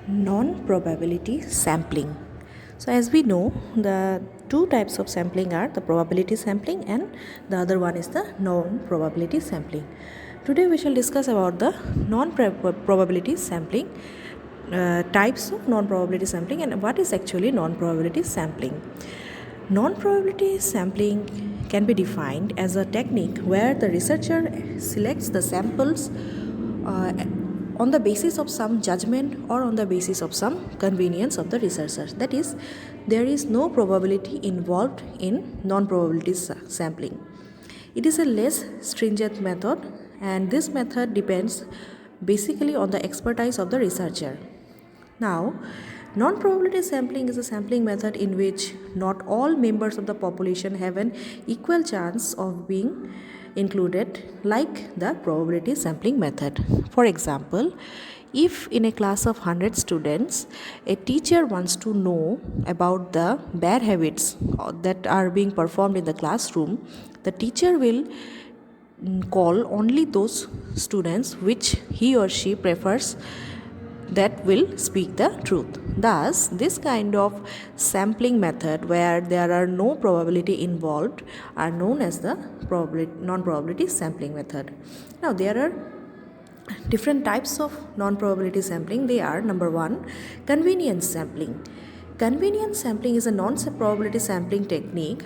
Non-probability sampling. So as we know, the two types of sampling are the probability sampling and the other one is the non-probability sampling. Today we shall discuss about the non-probability sampling, types of non-probability sampling, and what is actually non-probability sampling. Non-probability sampling can be defined as a technique where the researcher selects the samples on the basis of some judgment or on the basis of some convenience of the researcher. That is, there is no probability involved in non-probability sampling. It is a less stringent method, and this method depends basically on the expertise of the researcher. Now, non-probability sampling is a sampling method in which not all members of the population have an equal chance of being included, like the probability sampling method. For example, if in a class of 100 students, a teacher wants to know about the bad habits that are being performed in the classroom, the teacher will call only those students which he or she prefers that will speak the truth. Thus, this kind of sampling method where there are no probability involved are known as the non-probability sampling method. Now, there are different types of non-probability sampling. They are: number one, convenience sampling. Convenience sampling is a non-probability sampling technique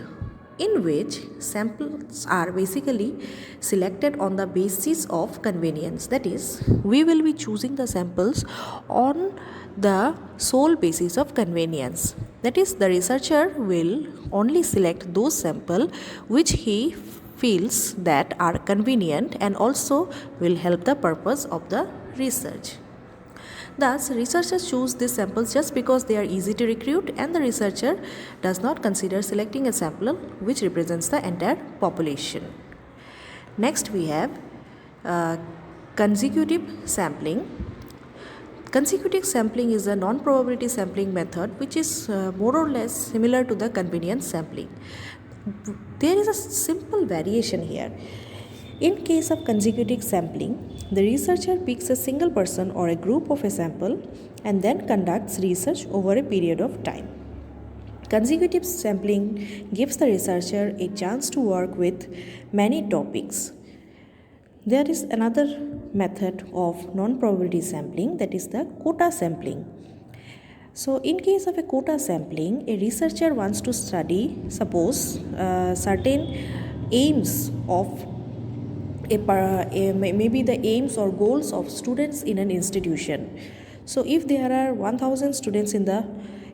in which samples are basically selected on the basis of convenience. That is, we will be choosing the samples on the sole basis of convenience. That is, the researcher will only select those samples which he feels that are convenient and also will help the purpose of the research. Thus, researchers choose these samples just because they are easy to recruit, and the researcher does not consider selecting a sample which represents the entire population. Next, we have consecutive sampling. Consecutive sampling is a non-probability sampling method which is more or less similar to the convenience sampling. There is a simple variation here. In case of consecutive sampling, the researcher picks a single person or a group of a sample and then conducts research over a period of time. Consecutive sampling gives the researcher a chance to work with many topics. There is another method of non-probability sampling, that is the quota sampling. So, in case of a quota sampling, a researcher wants to study, suppose, certain aims of maybe the aims or goals of students in an institution. So, if there are 1000 students in the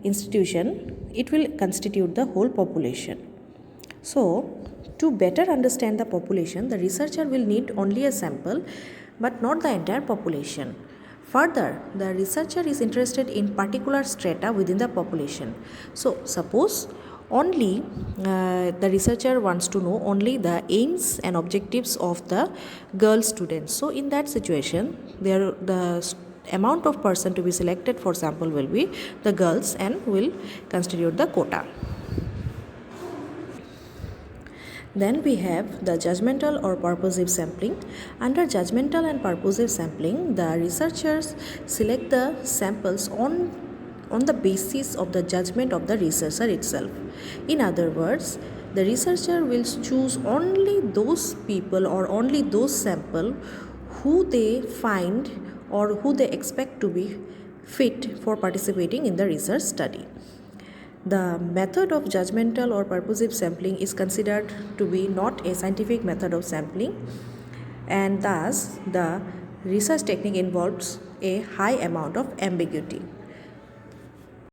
institution, it will constitute the whole population. So, to better understand the population, the researcher will need only a sample but not the entire population. Further, the researcher is interested in particular strata within the population. So, suppose only the researcher wants to know only the aims and objectives of the girl students. So, in that situation, the amount of person to be selected for sample will be the girls and will constitute the quota. Then we have the judgmental or purposive sampling. Under judgmental and purposive sampling, the researchers select the samples on the basis of the judgment of the researcher itself. In other words, the researcher will choose only those people or only those samples who they find or who they expect to be fit for participating in the research study. The method of judgmental or purposive sampling is considered to be not a scientific method of sampling, and thus the research technique involves a high amount of ambiguity.